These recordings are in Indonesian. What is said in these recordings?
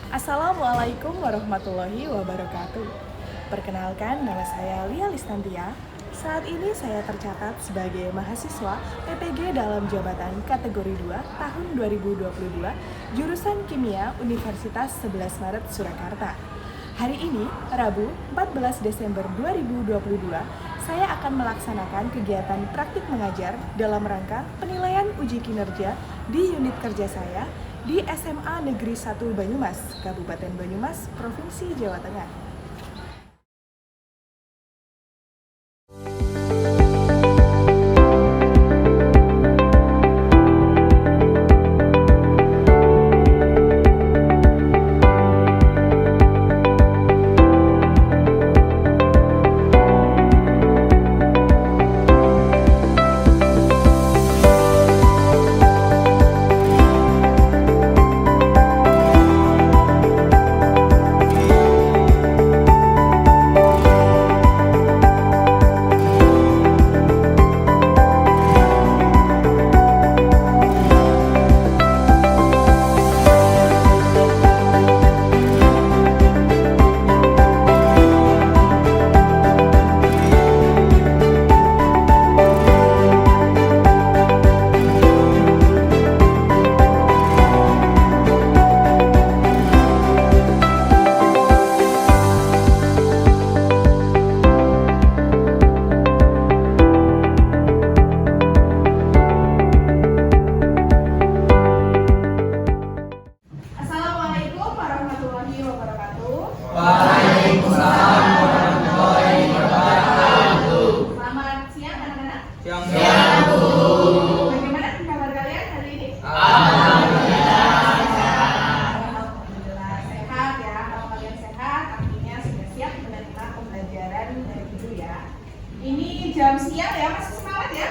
Assalamualaikum warahmatullahi wabarakatuh. Perkenalkan, nama saya Lia Listantia. Saat ini saya tercatat sebagai mahasiswa PPG dalam jabatan kategori 2 tahun 2022, jurusan Kimia Universitas 11 Maret Surakarta. Hari ini, Rabu 14 Desember 2022, saya akan melaksanakan kegiatan praktik mengajar dalam rangka penilaian uji kinerja di unit kerja saya di SMA Negeri 1 Banyumas, Kabupaten Banyumas, Provinsi Jawa Tengah. Waalaikumsalam warahmatullahi wabarakatuh. Selamat siang anak-anak. Siang, Bu. Bagaimana kabar kalian hari ini? Alhamdulillah. Alhamdulillah sehat ya. Kalau kalian sehat, artinya sudah siap menerima pembelajaran dari guru ya. Ini jam siang ya, masih semangat ya?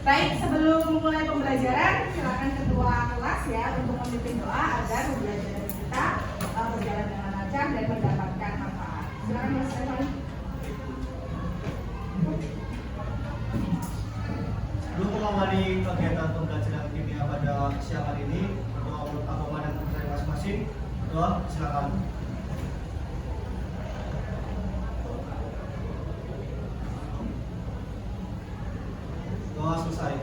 Baik, sebelum memulai pembelajaran, silakan ketua kelas ya untuk memimpin doa agar pembelajaran kita berjalan dengan lancar dan mendapatkan manfaat. Silakan Mas Stefan. Sebelum mengawali kegiatan pembelajaran kimia pada siang hari ini, berdoa menurut agama dan kepercayaan masing-masing. Doa, silakan. Doa selesai.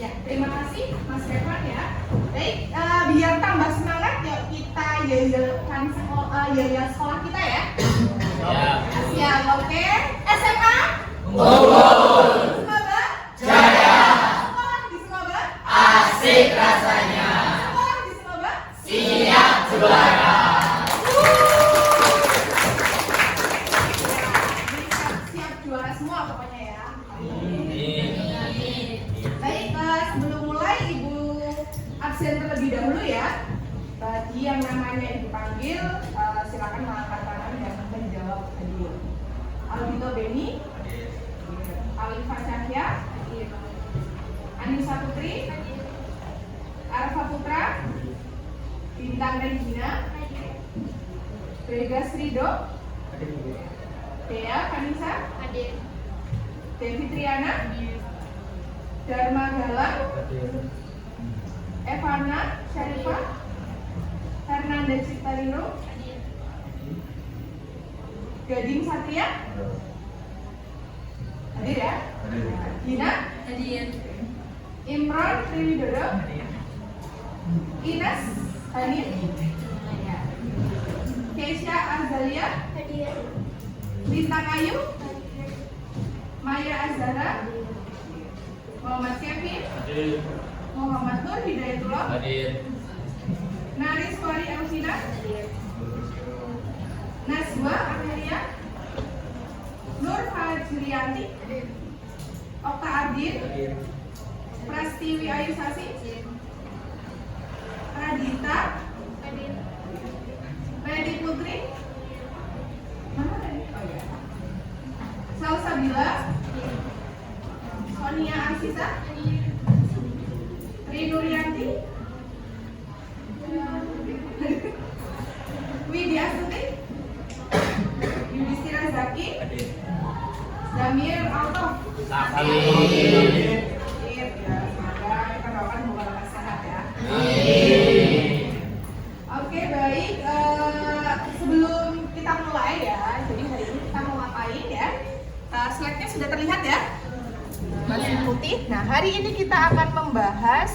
Ya, terima kasih Mas Stefan ya. Baik, biar tambah semangat yuk kita yayalkan sekolah kita ya. Siap, oke. SMA Unggul. Semoga Jaya. sekolah di semoga Asik rasanya. sekolah di semoga Siap juara. siap juara semua pokoknya ya. Baik, sebelum mulai Ibu absen terlebih dahulu ya. Bagi yang namanya Ibu panggil, silakan mengangkat tangan dan menjawab hadir. Albito Beni, Alifa Cahya, Anissa Putri, Arfa Putra, Bintang Regina, Regas Rido, Dea Kanisa, Devi Triana, Dharma Galang, Evana Syarifah, Fernanda Citarino, Gading Satria, hadir ya? Gina, Imron Triwidodo, Ines Hanif, Keisha Azalia, Bintang Ayu, Maya Azhara, Muhammad Kevin, Muhammad Nur Hidayatullah, Naris Wari Elvina, Nazwa Amelia, Nur Fajrianti, Okta Ardin, Prastiwi Ayu Sasi, Radita, Redi Putri, mana Redi? Oh ya. Salsabila, Sonia Arsisa, Rinurianti, Widya Astuti, Yudhistira Zaki, Damir Altof. Amin. Ya, semoga kita doakan semoga sehat ya. Amin. putih. Nah, hari ini kita akan membahas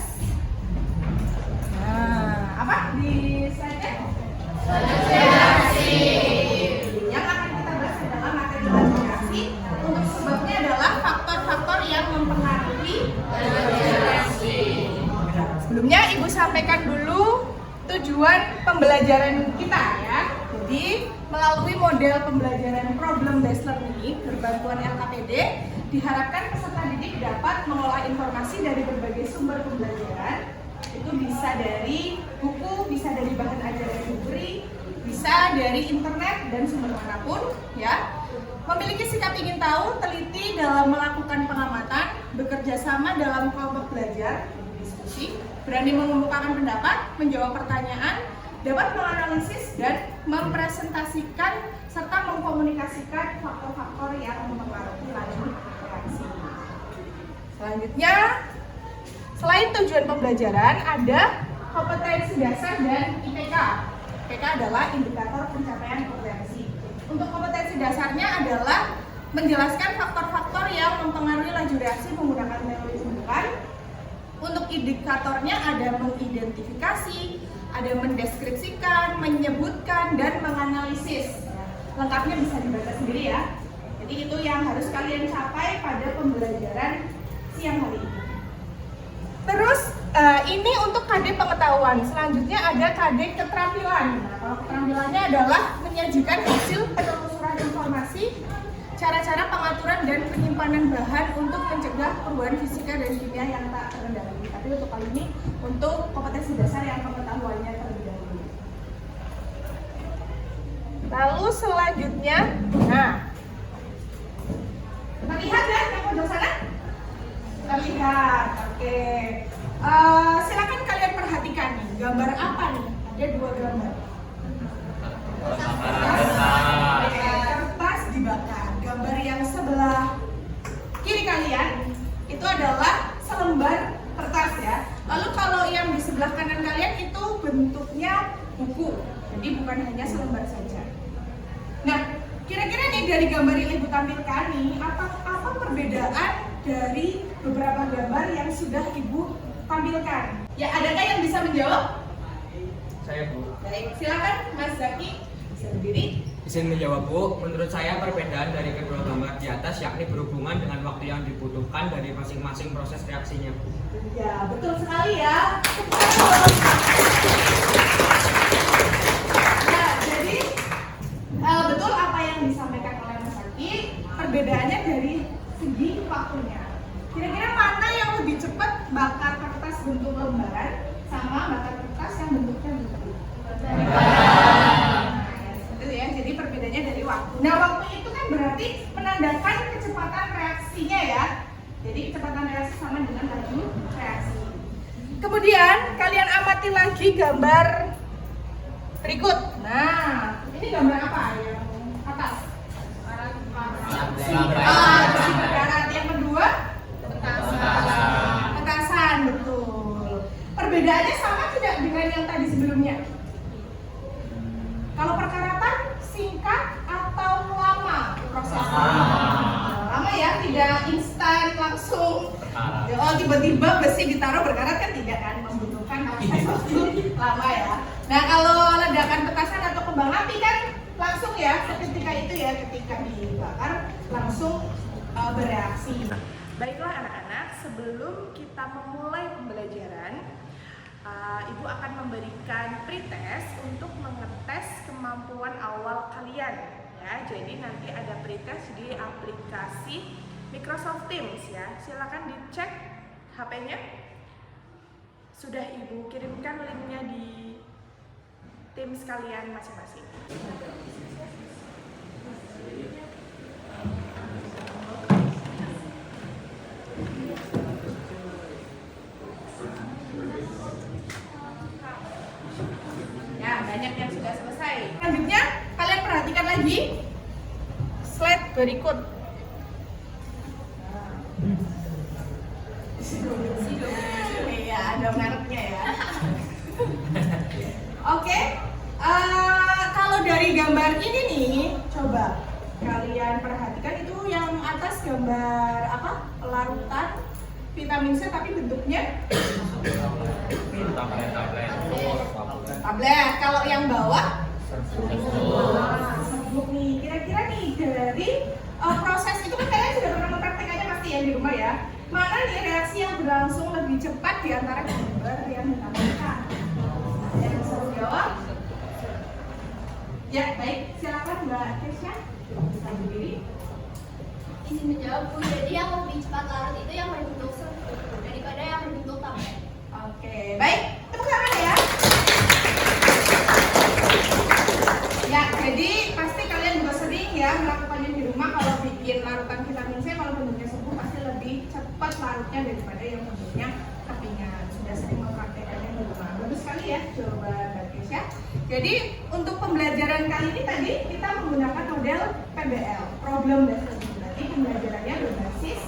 apa di slide-nya? Yang akan kita bahas adalah materi lajurisasi. Untuk sebabnya adalah faktor-faktor yang mempengaruhi lajurisasi. Sebelumnya Ibu sampaikan dulu tujuan pembelajaran kita ya. Jadi melalui model pembelajaran problem based learning berbantuan LKPD, diharapkan peserta didik dapat mengolah informasi dari berbagai sumber pembelajaran. Itu bisa dari buku, bisa dari bahan ajaran yang diberi, bisa dari internet dan sumber manapun ya. Memiliki sikap ingin tahu, teliti dalam melakukan pengamatan, bekerja sama dalam kelompok belajar, diskusi, berani mengemukakan pendapat, menjawab pertanyaan, dapat menganalisis dan mempresentasikan serta mengkomunikasikan faktor-faktor yang mempengaruhi laju reaksi. Selanjutnya, selain tujuan pembelajaran, ada kompetensi dasar dan IPK. IPK adalah indikator pencapaian kompetensi. Untuk kompetensi dasarnya adalah menjelaskan faktor-faktor yang mempengaruhi laju reaksi menggunakan teori rujukan. Untuk indikatornya ada mengidentifikasi, ada mendeskripsikan, menyebutkan, dan menganalisis. Lengkapnya bisa dibaca sendiri ya. Jadi itu yang harus kalian capai pada pembelajaran siang hari ini. Terus ini untuk KD pengetahuan. Selanjutnya ada KD keterampilan. Nah, kalau keterampilannya adalah menyajikan hasil penelusuran informasi, cara-cara pengaturan dan penyimpanan bahan untuk mencegah perubahan fisika dan kimia yang tak terkendali. Tapi untuk kali ini untuk kompetensi dasar yang pengetahuannya terlebih dahulu. Lalu selanjutnya, nah, terlihat ya yang pojok sana? Terlihat, oke. Silakan kalian perhatikan nih, gambar apa nih? Ada dua gambar. Kertas dibakar. Gambar yang sebelah kiri kalian itu adalah selembar kertas ya. Lalu kalau yang di sebelah kanan kalian itu bentuknya buku. Jadi bukan hanya selembar saja. Nah, kira-kira nih dari gambar yang Ibu tampilkan nih, apa perbedaan dari beberapa gambar yang sudah Ibu tampilkan? Ya, adakah yang bisa menjawab? Saya, Bu. Baik, silakan Mas Zaki bisa berdiri. Izin menjawab, Bu. Menurut saya perbedaan dari kedua gambar di atas yakni berhubungan dengan waktu yang dibutuhkan dari masing-masing proses reaksinya, Bu. Ya, betul sekali ya. Nah, jadi betul apa yang disampaikan oleh Mas Zaki. Perbedaannya dari segi waktunya. Kira-kira mana yang lebih cepat bakar kertas bentuk lembaran sama bakar kertas yang bentuknya buku? Itu ya, jadi perbedaannya dari waktu. Nah, waktu itu kan berarti menandakan kecepatan reaksinya ya. Jadi kecepatan reaksi sama dengan laju reaksi. Kemudian kalian amati lagi gambar berikut. Nah, ini gambar apa yang atas? Darat. Yang kedua? Petasan, betul. Perbedaannya sama tidak dengan yang tadi sebelumnya? Kalau perkaratan singkat atau lama prosesnya? Lama ya, tidak instan langsung. Oh, tiba-tiba besi ditaruh berkarat kan tidak kan, membutuhkan proses waktu lama ya. Nah, kalau ledakan petasan atau kembang api kan langsung ya, ketika itu ya, ketika dibakar langsung bereaksi. Baiklah anak-anak, sebelum kita memulai pembelajaran, Ibu akan memberikan pretest untuk mengetes kemampuan awal kalian ya. Jadi nanti ada pretest di aplikasi Microsoft Teams ya. Silakan dicek HP-nya. Sudah Ibu kirimkan linknya di Teams kalian masing-masing. Ya, banyak yang sudah selesai. Selanjutnya, kalian perhatikan lagi slide berikut. Iya, ada mereknya ya. Oke, kalau dari gambar ini nih, coba kalian perhatikan itu yang atas gambar apa? Larutan vitamin C tapi bentuknya tablet. Kalau yang bawah serbuk nih. Kira-kira nih dari proses itu kan kalian sudah pernah mempraktekannya pasti ya di rumah ya. Mana nih reaksi yang berlangsung lebih cepat di antara gambar yang ditambahkan? Yang bisa menjawab? Ya, baik. Silakan Mbak Kesha. Bisa berdiri. Izin menjawab Bu, jadi yang lebih cepat larut itu yang berbentuk serbuk daripada yang berbentuk tablet. Oke, baik. Tepuk tangan ya. Ya, jadi pasti kalian juga sering ya melakukannya di rumah. Kalau bikin larutan vitamin C, kalau bentuknya serbuk pasti lebih cepat larutnya daripada yang bentuknya kepingan. Sudah sering mempraktekannya di rumah. Bagus sekali ya jawaban Mbak Kesha. Jadi untuk pembelajaran kali ini tadi kita menggunakan model PBL, problem based learning. Berarti pembelajarannya berbasis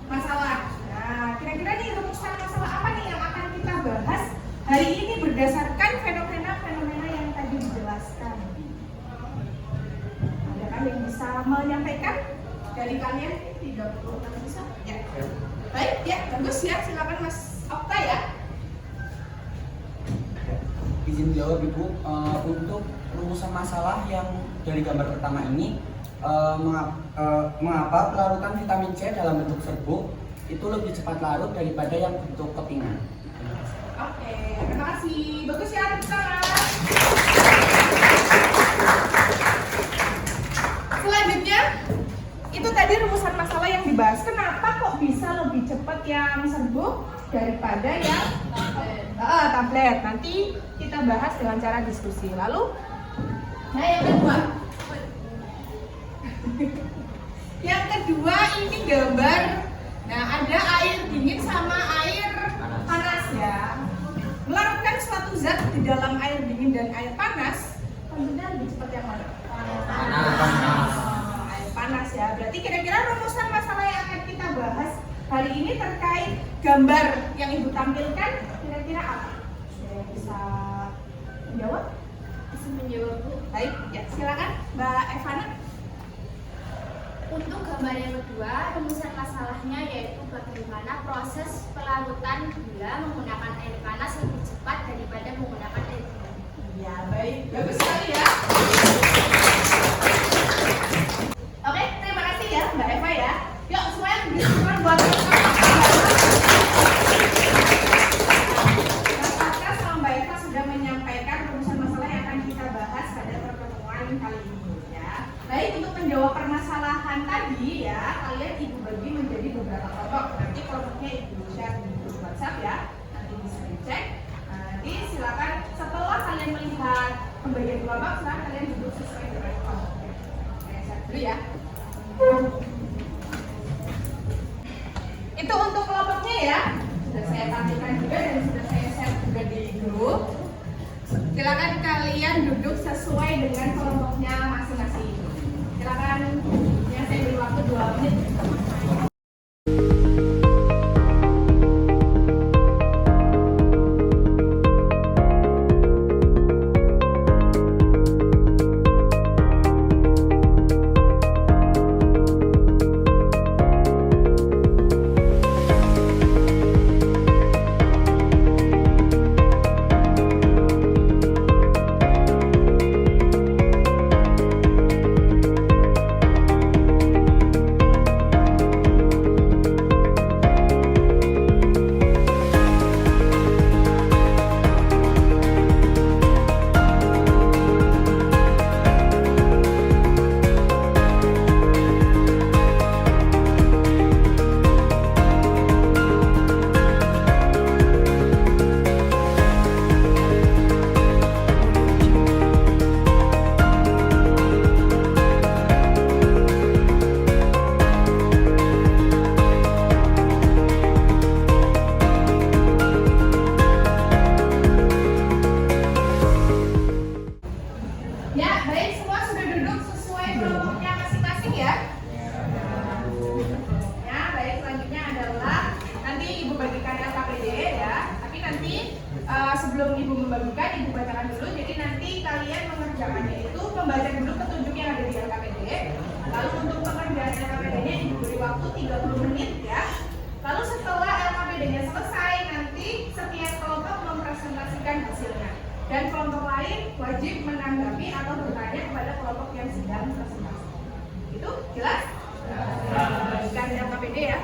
masalah. Nah, kira-kira nih rumusan masalah apa nih yang akan kita bahas hari ini berdasarkan fenomena-fenomena yang tadi dijelaskan? Ada kan yang bisa menyampaikan dari kalian? 30 orang bisa? Ya. Baik, ya bagus ya. Silakan Mas Okta ya. Izin jawab Ibu, untuk rumusan masalah yang dari gambar pertama ini, mengapa pelarutan vitamin C dalam bentuk serbuk itu lebih cepat larut daripada yang bentuk kepingan? Oke, terima kasih. Bagus ya, tepuk tangan. Selanjutnya, itu tadi rumusan masalah yang dibahas. Kenapa kok bisa lebih cepat yang serbuk daripada yang tablet? Nanti kita bahas dengan cara diskusi. Lalu, nah yang kedua, yang kedua ini gambar. Nah ada air dingin sama air panas ya. Melarutkan suatu zat di dalam air dingin dan air panas, tentunya lebih cepat yang mana? Panas. Air panas ya. Berarti kira-kira rumusan masalah yang akan kita bahas hari ini terkait gambar yang Ibu tampilkan kira-kira apa? Saya bisa menjawab? Bisa menjawab Bu. Baik, ya silakan Mbak Evana. Untuk gambar yang kedua, rumusan masalahnya yaitu bagaimana proses pelarutan gula menggunakan air panas lebih cepat daripada menggunakan air dingin. Ya, baik. Bagus sekali ya. Oke, terima kasih ya Mbak Eva ya. Yuk, semuanya berdiskusi buat Mas Aka sama Mbak Eva sudah menyampaikan rumusan masalah yang akan kita bahas pada pertemuan kali ini ya. Baik, untuk menjawab permasalahan tadi ya, kalian Ibu bagi menjadi beberapa kelompok. Nanti kelompoknya Ibu share di grup WhatsApp ya. Nanti bisa dicek. Nanti silakan setelah kalian melihat pembagian kelompok, silakan kalian duduk sesuai dengan kelompoknya. Saya share dulu ya. Itu untuk kelompoknya ya. Sudah saya tampilkan juga dan sudah saya share juga di grup. Silakan kalian duduk sesuai dengan kelompoknya masing-masing. Silakan, ya saya beri waktu 2 menit. sebelum Ibu membagikan, Ibu bacakan dulu. Jadi nanti kalian mengerjakannya itu membaca dulu petunjuk yang ada di LKPD. Lalu untuk pengerjaan LKPD-nya Ibu beri waktu 30 menit ya. Lalu setelah LKPD Dan kelompok lain wajib menanggapi atau bertanya kepada kelompok yang sedang presentasi. Itu jelas? Bukan LKPD ya.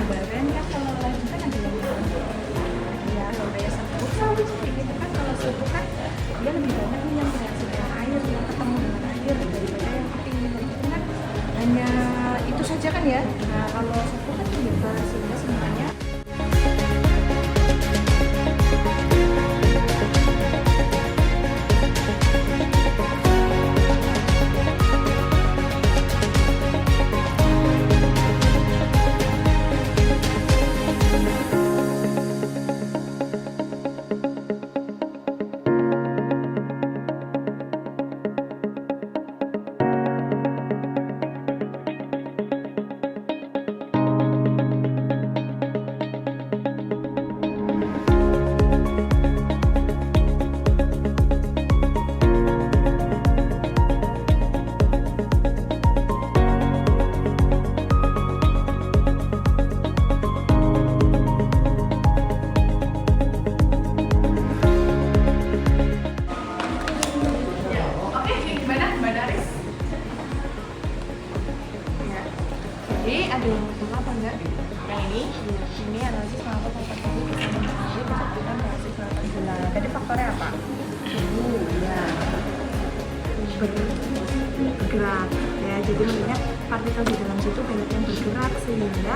Kemarin kan kalau lanjutan ada yang ya kalau daya serbuk sama seperti itu kan, kalau serbuk kan dia lebih banyak nih yang reaksi dengan air, yang ketemu dengan air daripada yang keping itu kan hanya itu saja kan ya. Nah kalau serbuk kan bebas sehingga semuanya ada yang salah apa enggak? Yang ini analisis mengapa faktor tadi bisa mempengaruhi kecepatan reaksi selatan bulan. Tadi faktornya apa? Suhu, ya, bergerak, ya. Jadi maksudnya partikel di dalam situ banyak yang bergerak sehingga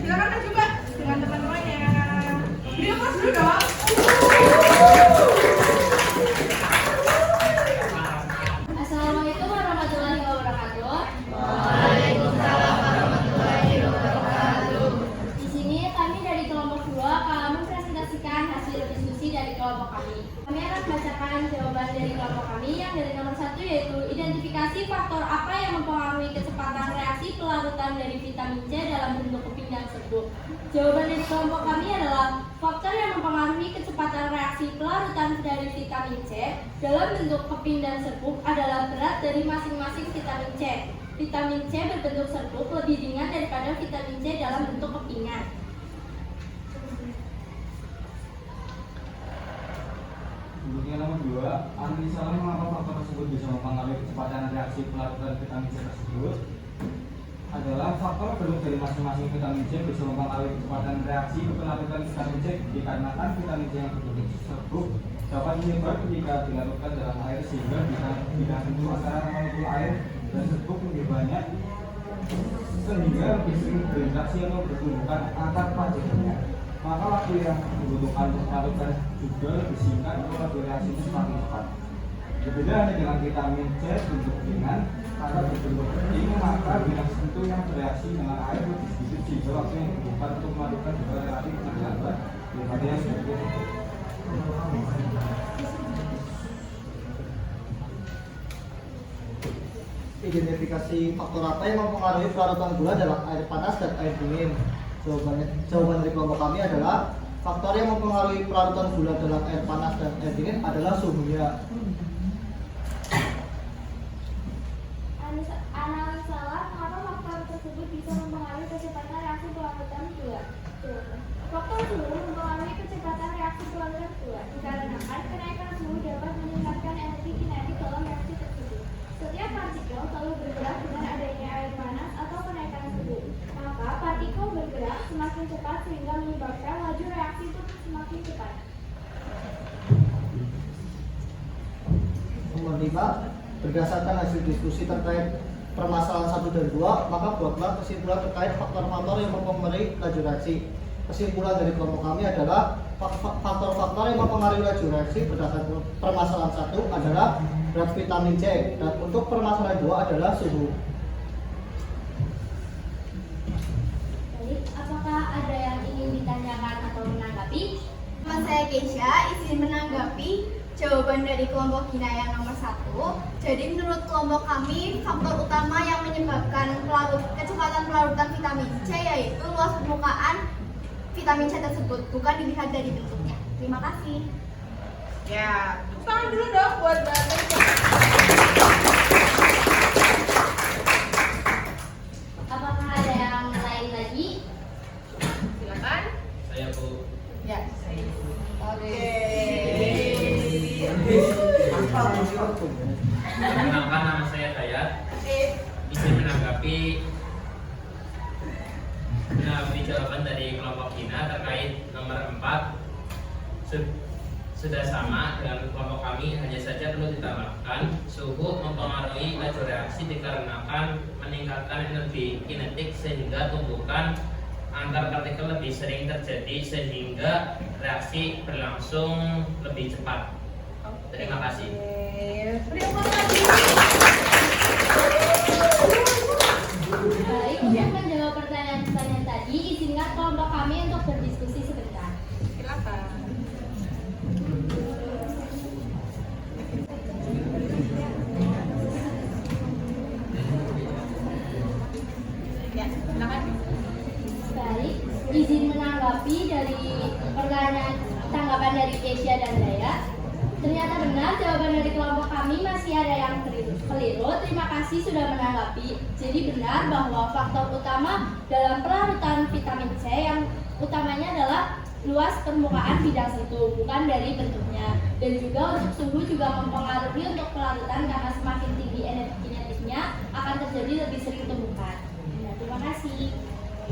silakan kan juga dengan teman-temannya. Beliau pas dulu dong. Assalamualaikum warahmatullahi wabarakatuh. Waalaikumsalam warahmatullahi wabarakatuh. Di sini kami dari kelompok 2 akan mempresentasikan hasil diskusi dari kelompok kami. Kami akan membacakan jawaban dari kelompok kami yang dari nomor 1 yaitu identifikasi faktor apa yang mempengaruhi kecepatan reaksi pelarutan dari vitamin C dalam bentuk keping dan serbuk. Jawaban dari kelompok kami adalah faktor yang mempengaruhi kecepatan reaksi pelarutan dari vitamin C dalam bentuk keping dan serbuk adalah berat dari masing-masing vitamin C. Vitamin C berbentuk serbuk lebih ringan daripada vitamin C dalam bentuk kepingan. Untuk yang nomor 2, analisalah mengapa faktor tersebut bisa mempengaruhi kecepatan reaksi pelarutan vitamin C tersebut. Adalah faktor bentuk dari masing-masing vitamin C bisa mempengaruhi kecepatan reaksi pelarutan vitamin C dikarenakan vitamin C yang berbentuk serbuk dapat menyebar ketika dilarutkan dalam air sehingga bila bentuk antara molekul air dan serbuk lebih banyak sehingga lebih sering berinteraksi atau bertumbukan antar partikelnya. Maka waktu yang dibutuhkan untuk melakukan juga lebih singkat atau waktu reaksinya semakin cepat. Berbeda hanya dengan vitamin C bentuk ringan, karena berbentuk kering, maka bila sentuh yang bereaksi dengan air lebih sedikit sehingga waktu yang dibutuhkan untuk melakukan juga relatif lebih lambat daripada yang seperti itu. Identifikasi faktor apa yang mempengaruhi pelarutan gula dalam air panas dan air dingin? Jawaban dari kelompok kami adalah faktor yang mempengaruhi pelarutan gula dalam air panas dan air dingin adalah suhunya. Analisalah mengapa faktor tersebut bisa mempengaruhi kecepatan reaksi pelarutan gula. Faktor suhu mempengaruhi kecepatan reaksi pelarutan gula dikarenakan kenaikan suhu dapat meningkatkan energi kinetik dalam reaksi tersebut. Setiap partikel selalu bergerak dengan adanya air panas atau kenaikan suhu. Maka partikel bergerak semakin cepat sehingga menyebabkan laju reaksi itu semakin cepat. Nomor 5, berdasarkan hasil diskusi terkait permasalahan 1 dan 2, maka buatlah kesimpulan terkait faktor-faktor yang mempengaruhi laju reaksi. Kesimpulan dari kelompok kami adalah faktor-faktor yang mempengaruhi laju reaksi berdasarkan permasalahan 1 adalah berat vitamin C, dan untuk permasalahan 2 adalah suhu. Baik, apakah ada yang ingin ditanyakan atau menanggapi? Nama saya Keisha, izin menanggapi jawaban dari kelompok Gina yang nomor 1. Jadi menurut kelompok kami, faktor utama yang menyebabkan kecepatan pelarutan vitamin C yaitu luas permukaan vitamin C tersebut, bukan dilihat dari bentuknya. Terima kasih. Ya, tepuk tangan dulu dong buat Mbak Keisha. Apakah ada yang lain lagi? Silakan. Saya Bu. Ya, saya. Oke. Perkenalkan, nama saya Dayat. Izin menanggapi jawaban dari kelompok Gina terkait nomor 4. Sudah sama dengan kelompok kami, hanya saja perlu ditambahkan suhu mempengaruhi laju reaksi dikarenakan meningkatkan energi kinetik sehingga tumbukan antar partikel lebih sering terjadi sehingga reaksi berlangsung lebih cepat. Terima kasih. Terima kasih. Baik, untuk menjawab pertanyaan-pertanyaan tadi, izinkan kelompok kami untuk berdiskusi sebentar. Silakan. Ya, silakan. Baik, izin menanggapi dari tanggapan dari Keisha dan Daya. Ternyata benar jawaban dari kelompok kami masih ada yang keliru. Terima kasih sudah menanggapi. Jadi benar bahwa faktor utama dalam pelarutan vitamin C yang utamanya adalah luas permukaan bidang sentuh, bukan dari bentuknya. Dan juga untuk suhu juga mempengaruhi untuk pelarutan karena semakin tinggi energi kinetiknya akan terjadi lebih sering tumbukan. Nah, terima kasih.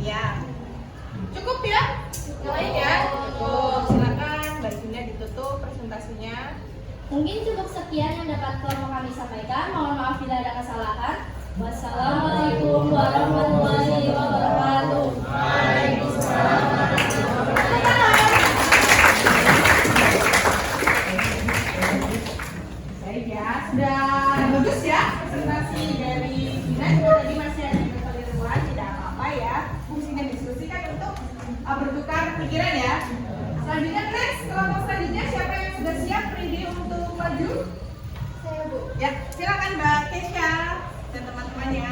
Ya. Cukup ya? Yang lain ya? Cukup. Silakan bajunya ditutup presentasinya. Mungkin cukup sekian yang dapat kelompok kami sampaikan. Mohon maaf bila ada kesalahan. Wassalamualaikum warahmatullahi wabarakatuh. Waalaikumsalam. Baik ya, sudah bagus ya presentasi dari Gina. Juga tadi masih ada kekeliruan, tidak apa-apa ya. Fungsinya diskusi kan untuk bertukar pikiran ya. Selanjutnya next, kelompok selanjutnya siapa yang sudah siap ready untuk maju? Saya Bu. Ya, silakan Mbak Keisha dan teman-temannya.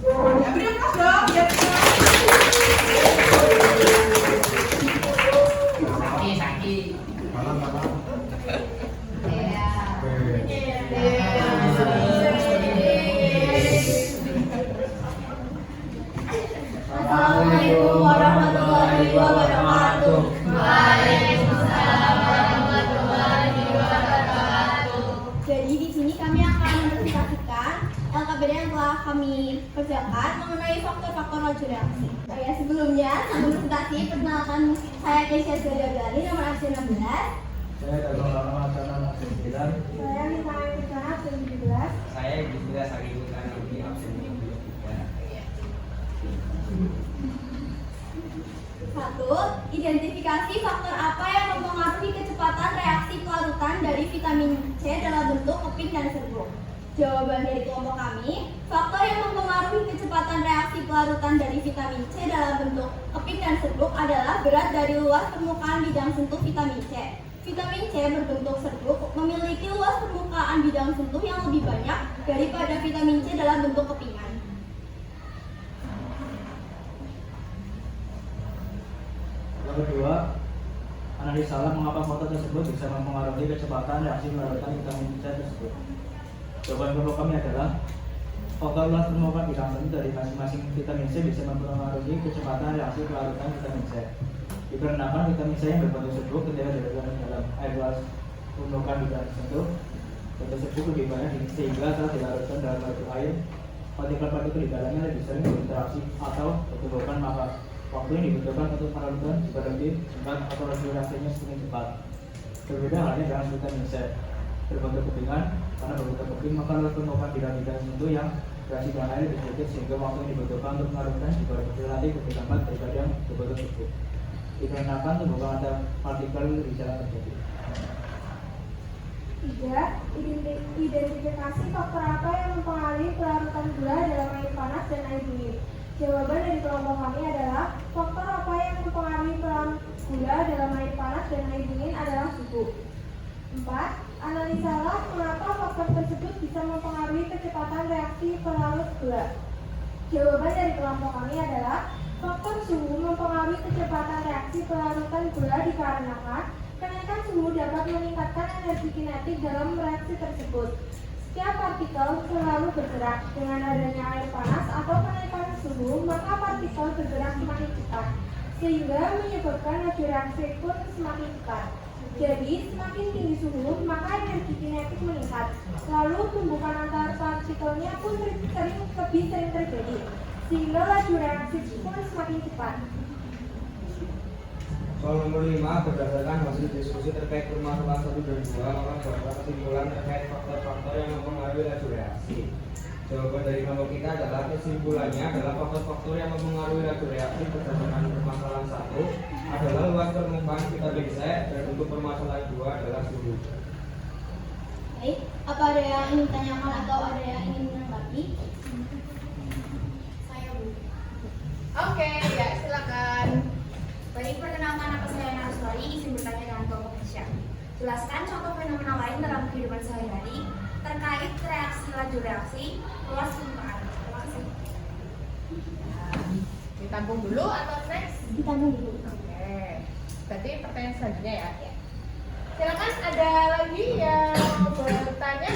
Ya, beri aplaus dong biar Saki. Assalamualaikum warahmatullahi wabarakatuh. Jadi di sini kami akan mempresentasikan LKBD yang telah kami kerjakan mengenai faktor-faktor laju reaksi. Ya, sebelumnya sebelum presentasi perkenalkan saya Keisha Zaliagali nomor absen 16. Saya Dagong Lama Atana absen 9. Saya Nisa Ayushana absen 17. Saya juga Sari Bukan Nabi absen 23. 1. Identifikasi faktor apa yang mempengaruhi kecepatan reaksi pelarutan dari vitamin C dalam bentuk keping dan serbuk. Jawaban dari kelompok kami, faktor yang mempengaruhi kecepatan reaksi pelarutan dari vitamin C dalam bentuk keping dan serbuk adalah berat dari luas permukaan bidang sentuh vitamin C. Vitamin C berbentuk serbuk memiliki luas permukaan bidang sentuh yang lebih banyak daripada vitamin C dalam bentuk kepingan. Yang kedua, analisalah mengapa foto tersebut bisa mempengaruhi kecepatan reaksi pelaratan vitamin C tersebut. Jawaban kelompok kami adalah faktor luas permukaan bidang sentuh dari masing-masing vitamin C bisa mempengaruhi kecepatan reaksi pelaratan vitamin C. Dikarenakan vitamin C yang berbentuk serbuk ketika dilarutkan dalam air luas permukaan bidang sentuh, bentuk serbuk lebih banyak sehingga saat dilarutkan dalam air, partikel-partikel di dalamnya lebih sering berinteraksi atau bertumbukan, maka waktu yang dibutuhkan untuk pelarutan juga lebih singkat atau reaksinya semakin cepat. Berbeda halnya dengan vitamin C berbentuk kepingan, karena berbentuk keping maka luas permukaan bidang-bidang sentuh yang reaksi dengan air lebih sedikit sehingga waktu yang dibutuhkan untuk melarutkan juga relatif lebih lambat daripada yang berbentuk serbuk. Dikarenakan tumbukan antar partikel di jalan terjadi. 3. Identifikasi faktor apa yang mempengaruhi pelarutan gula dalam air panas dan air dingin. Jawaban dari kelompok kami adalah faktor apa yang mempengaruhi pelarut gula dalam air panas dan air dingin adalah suhu. 4. Analisalah mengapa faktor tersebut bisa mempengaruhi kecepatan reaksi pelarut gula. Jawaban dari kelompok kami adalah faktor suhu mempengaruhi kecepatan reaksi pelarutan gula dikarenakan kenaikan suhu dapat meningkatkan energi kinetik dalam reaksi tersebut. Setiap partikel selalu bergerak. Dengan adanya air panas atau kenaikan suhu, maka partikel bergerak semakin cepat, sehingga menyebabkan laju reaksi pun semakin cepat. Jadi, semakin tinggi suhu, maka energi kinetik meningkat. Lalu, tumbukan antar partikelnya pun lebih sering terjadi, sehingga laju reaksi pun semakin cepat. Soal nomor 5, berdasarkan hasil diskusi terkait permasalahan 1 dan 2, maka buatlah kesimpulan terkait faktor-faktor yang mempengaruhi laju reaksi. Jawaban dari kelompok kita adalah kesimpulannya adalah faktor-faktor yang mempengaruhi laju reaksi berdasarkan permasalahan 1 adalah luas permukaan vitamin C dan untuk permasalahan 2 adalah suhu. Baik, apa ada yang ingin ditanyakan atau ada yang ingin menanggapi? Saya Bu. Oke, ya silakan. Baik, perkenalkan nama saya Naraswari, izin bertanya dengan kelompok Asia. Jelaskan contoh fenomena lain dalam kehidupan sehari-hari terkait reaksi laju reaksi luas permukaan. Terima kasih. Ditampung dulu atau next? Ditanggung dulu. Oke. Berarti pertanyaan selanjutnya ya. Silakan, ada lagi yang mau bertanya?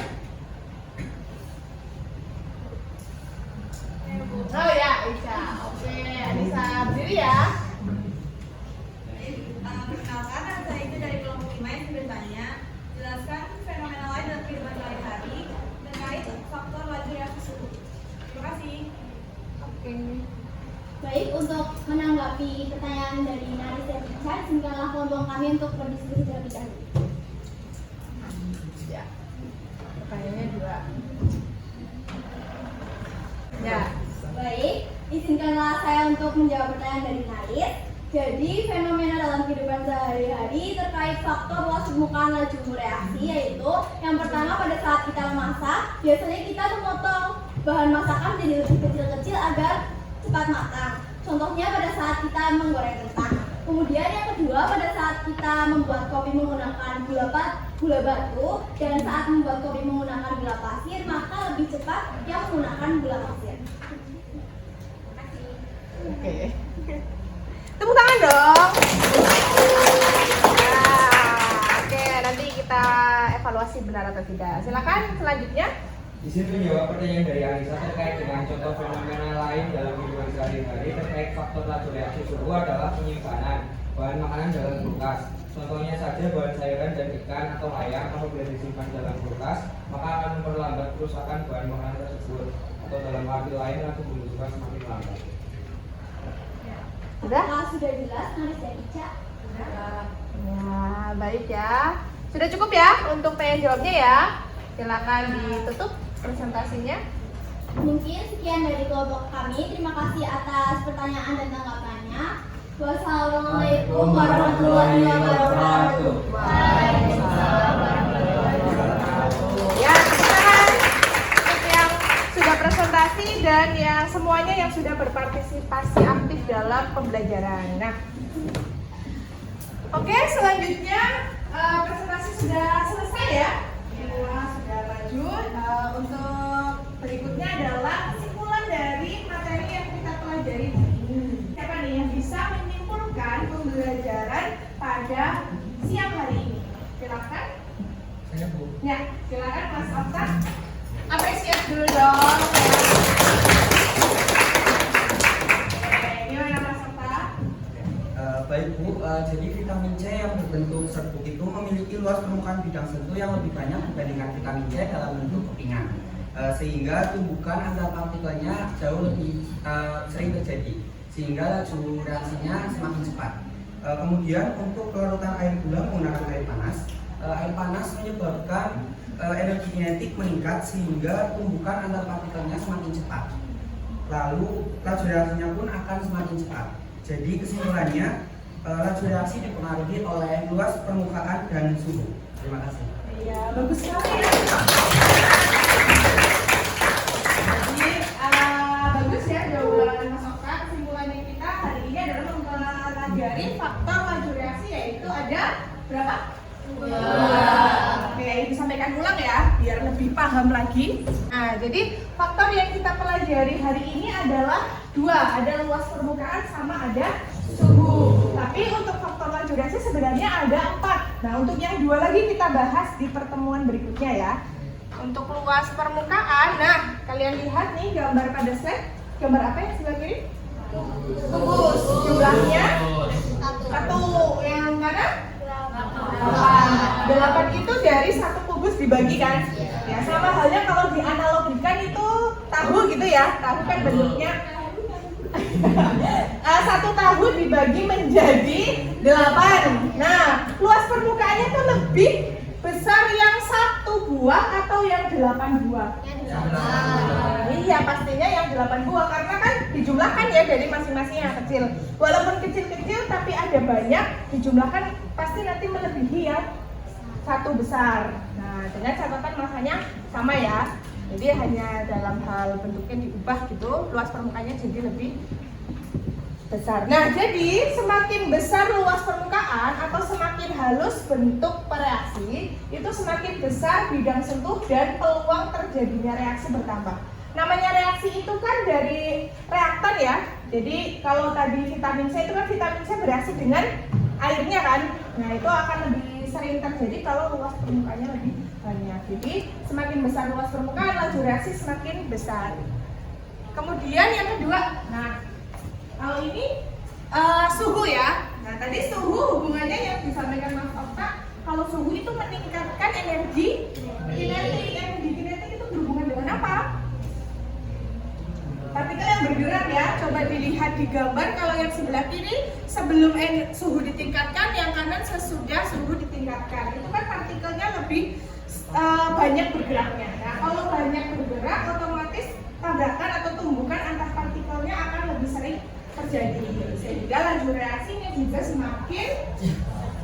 Oh ya, Aisyah. Oke, Anissa berdiri ya. Perkenalkan, saya itu dari kelompok 5 yang bertanya. Jelaskan fenomena lain dalam kehidupan sehari-hari terkait faktor laju reaksi suhu. Terima kasih. Oke. Baik, untuk menanggapi pertanyaan dari Naris dan Ica, izinkanlah kelompok kami untuk berdiskusi terlebih dahulu. Ya. Pertanyaannya 2. Ya. Baik, izinkanlah saya untuk menjawab pertanyaan dari Naris. Jadi, fenomena dalam kehidupan sehari-hari terkait faktor luas permukaan laju reaksi, yaitu yang pertama pada saat kita memasak, biasanya kita memotong bahan masakan jadi lebih kecil-kecil agar cepat matang. Contohnya pada saat kita menggoreng kentang. Kemudian yang kedua pada saat kita membuat kopi menggunakan gula batu, dan saat membuat kopi menggunakan gula pasir, maka lebih cepat yang menggunakan gula pasir. Oke. Tepuk tangan dong. Nah, oke, nanti kita evaluasi benar atau tidak. Silakan selanjutnya. Izin menjawab pertanyaan dari Anissa terkait dengan contoh fenomena lain dalam kehidupan sehari-hari terkait faktor laju reaksi suhu adalah penyimpanan bahan makanan dalam kulkas. Contohnya saja bahan sayuran dan ikan atau ayam apabila disimpan dalam kulkas, maka akan memperlambat kerusakan bahan makanan tersebut, atau dalam arti lain laju pembusukan semakin lambat. Apakah sudah jelas, Naris dan Ica? Ya, baik ya. Sudah cukup ya untuk tanya jawabnya ya. Silakan ditutup presentasinya. Mungkin sekian dari kelompok kami. Terima kasih atas pertanyaan dan tanggapannya. Wassalamualaikum warahmatullahi wabarakatuh. Waalaikumsalam warahmatullahi wabarakatuh. Ya, tepuk tangan untuk yang sudah presentasi dan yang semuanya yang sudah berpartisipasi aktif dalam pembelajaran. Nah, oke, selanjutnya Presentasi sudah selesai ya. Semua sudah maju. Untuk berikutnya adalah kesimpulan dari materi yang kita pelajari hari ini. Siapa nih yang bisa menyimpulkan pembelajaran pada siang hari ini? Silakan. Saya Bu. Ya, silakan Mas Okta. Apresiasi dulu dong. Gimana Mas Okta? Baik Bu, jadi vitamin C yang berbentuk serbuk itu memiliki luas permukaan bidang sentuh yang lebih banyak dibandingkan vitamin C dalam bentuk kepingan, sehingga tumbukan antar partikelnya jauh lebih sering terjadi, sehingga laju reaksinya semakin cepat. Kemudian untuk pelarutan air gula menggunakan air panas menyebabkan energi kinetik meningkat sehingga tumbukan antar partikelnya semakin cepat. Lalu laju reaksinya pun akan semakin cepat. Jadi kesimpulannya, laju reaksi dipengaruhi oleh luas permukaan dan suhu. Terima kasih. Iya, bagus sekali ya. Jadi bagus ya jawaban Mas Okta. Kesimpulannya kita hari ini adalah mempelajari faktor laju reaksi, yaitu ada berapa? Oke, disampaikan ulang ya, biar lebih paham lagi. Nah, jadi faktor yang kita pelajari hari ini adalah dua, ada luas permukaan sama ada suhu. Tapi untuk faktor laju reaksi sebenarnya ada 4. Nah, untuk yang dua lagi kita bahas di pertemuan berikutnya ya. Untuk luas permukaan, nah kalian lihat nih gambar pada slide. Gambar apa yang sebelah kiri? Kubus. Jumlahnya 1. Yang mana? 8 itu dari 1 kubus dibagi kan? Ya, sama halnya kalau dianalogikan itu tahu gitu ya. Tahu kan bentuknya 1 tahu dibagi menjadi 8. Nah, luas permukaannya tuh lebih besar yang 1 buah atau yang 8 buah? Iya, pastinya yang 8 buah karena kan dijumlahkan ya dari masing-masing yang kecil. Walaupun kecil-kecil tapi ada banyak, dijumlahkan pasti nanti melebihi yang 1 besar. Nah, dengan catatan masanya sama ya. Jadi hanya dalam hal bentuknya diubah gitu, luas permukaannya jadi lebih besar. Nah, jadi semakin besar luas permukaan atau semakin halus bentuk reaksi, itu semakin besar bidang sentuh dan peluang terjadinya reaksi bertambah. Namanya reaksi itu kan dari reaktan ya. Jadi kalau tadi vitamin C itu kan vitamin C bereaksi dengan airnya kan. Nah, itu akan lebih sering terjadi kalau luas permukaannya lebih banyak. Jadi semakin besar luas permukaan, laju reaksi semakin besar. Kemudian yang kedua, nah kalau ini suhu ya. Nah, tadi suhu hubungannya yang disampaikan Mas Okta, kalau suhu itu meningkatkan energi kinetik. Energi kinetik itu berhubungan dengan apa? Partikel yang bergerak ya. Coba dilihat di gambar, kalau yang sebelah kiri sebelum suhu ditingkatkan, yang kanan sesudah suhu ditingkatkan. Itu kan partikelnya lebih banyak bergeraknya. Nah, kalau banyak bergerak, otomatis tabrakan atau tumbukan antar partikelnya akan lebih sering terjadi, sehingga laju reaksinya juga semakin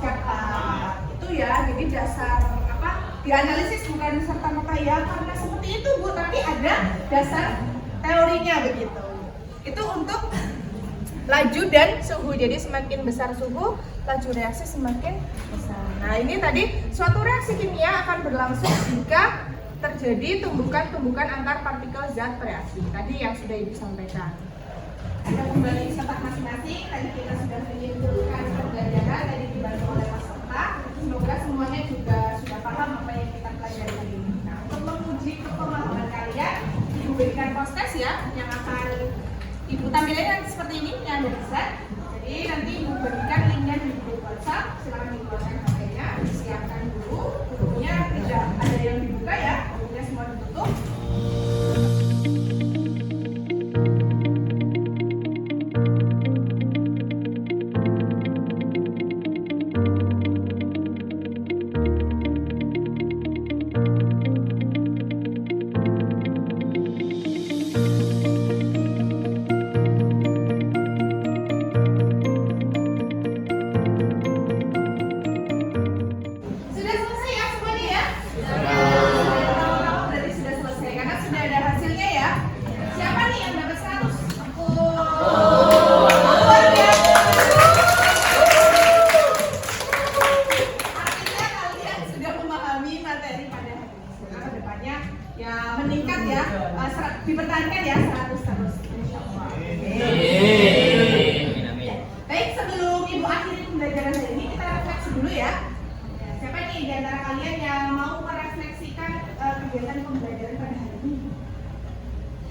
cepat. Itu ya, jadi dasar apa? Dianalisis bukan serta-merta ya karena seperti itu Bu, tapi ada dasar teorinya begitu. Itu untuk laju dan suhu. Jadi semakin besar suhu, laju reaksi semakin besar. Nah, ini tadi suatu reaksi kimia akan berlangsung jika terjadi tumbukan-tumbukan antar partikel zat bereaksi. Tadi yang sudah Ibu sampaikan. Kita kembali ke tempat masing-masing. Tadi kita sudah menyimpulkan pembelajaran, tadi dibantu oleh Mas Okta. Semoga semuanya juga sudah paham apa yang kita pelajari hari ini. Nah, untuk menguji pemahaman kalian, Ibu berikan post-test ya, yang akan Ibu tampilkan nanti seperti ini, yang ada di slide. Jadi nanti Ibu berikan linknya di grup WhatsApp. Silakan dikeluarkan HP-nya, disiapkan dulu. Bukunya tidak ada yang dibuka ya, bukunya semua ditutup. akhiri pembelajaran hari ini, kita refleksi dulu ya. Siapa nih di antara kalian yang mau merefleksikan kegiatan pembelajaran pada hari ini?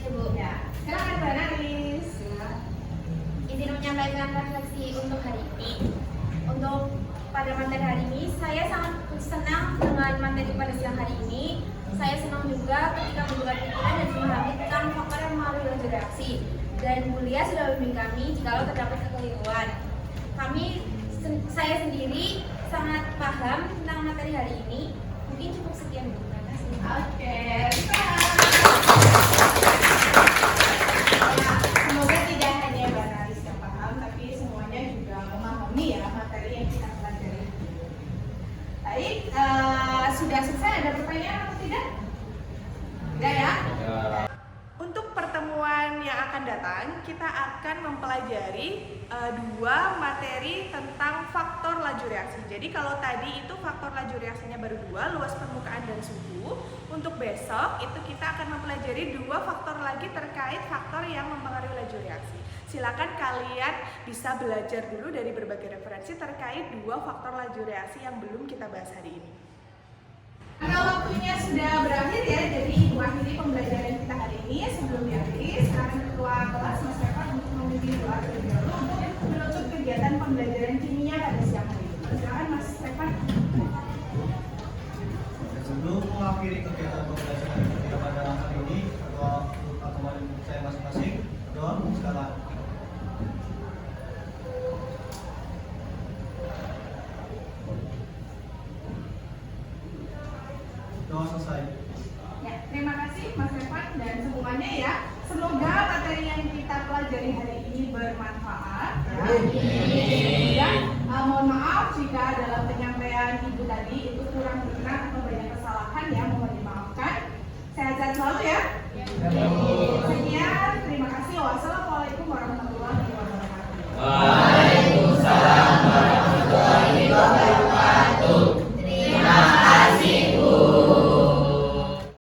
Ibu. Ya, silakan Mbak Naris. Izin menyampaikan refleksi untuk hari ini. Untuk pada materi hari ini, saya sangat senang dengan materi pada siang hari ini. Saya senang juga ketika membuka pikiran dan memahami tentang faktor yang mempengaruhi laju reaksi. Dan Bu Lia sudah membimbing kami jikalau terdapat kekeliruan. Saya sendiri sangat paham tentang materi hari ini. Mungkin cukup sekian dulu. Terima kasih. Oke, semoga tidak hanya Mbak Naris yang paham, tapi semuanya juga memahami ya materi yang kita pelajari. Baik, sudah selesai. Ada pertanyaan atau tidak? Tidak ya? Untuk pertemuan yang akan datang, kita akan mempelajari dua materi tentang faktor laju reaksi. Jadi kalau tadi itu faktor laju reaksinya baru dua, luas permukaan dan suhu. Untuk besok itu kita akan mempelajari dua faktor lagi terkait faktor yang mempengaruhi laju reaksi. Silakan kalian bisa belajar dulu dari berbagai referensi terkait dua faktor laju reaksi yang belum kita bahas hari ini. Karena waktunya sudah berakhir ya, jadi ibu akhiri pembelajaran kita hari ini. Sebelum diakhiri, sekarang ketua kelas Mas Stefan untuk memimpin doa terlebih dahulu untuk menutup kegiatan pembelajaran kimia pada siang hari ini. Silakan Mas Stefan. Sebelum mengakhiri kegiatan pembelajaran kita pada hari ini, ketua kemarin saya masing-masing doa sekarang. Doa selesai. Ya, terima kasih Mas Stefan dan semuanya ya. Semoga materi yang kita pelajari hari ini bermanfaat. Ya. Dan mohon maaf jika dalam penyampaian ibu tadi itu kurang berkenan atau banyak kesalahan ya, mohon dimaafkan. Sehat-sehat selalu ya. Sekian, terima kasih. Wassalamualaikum warahmatullahi wabarakatuh.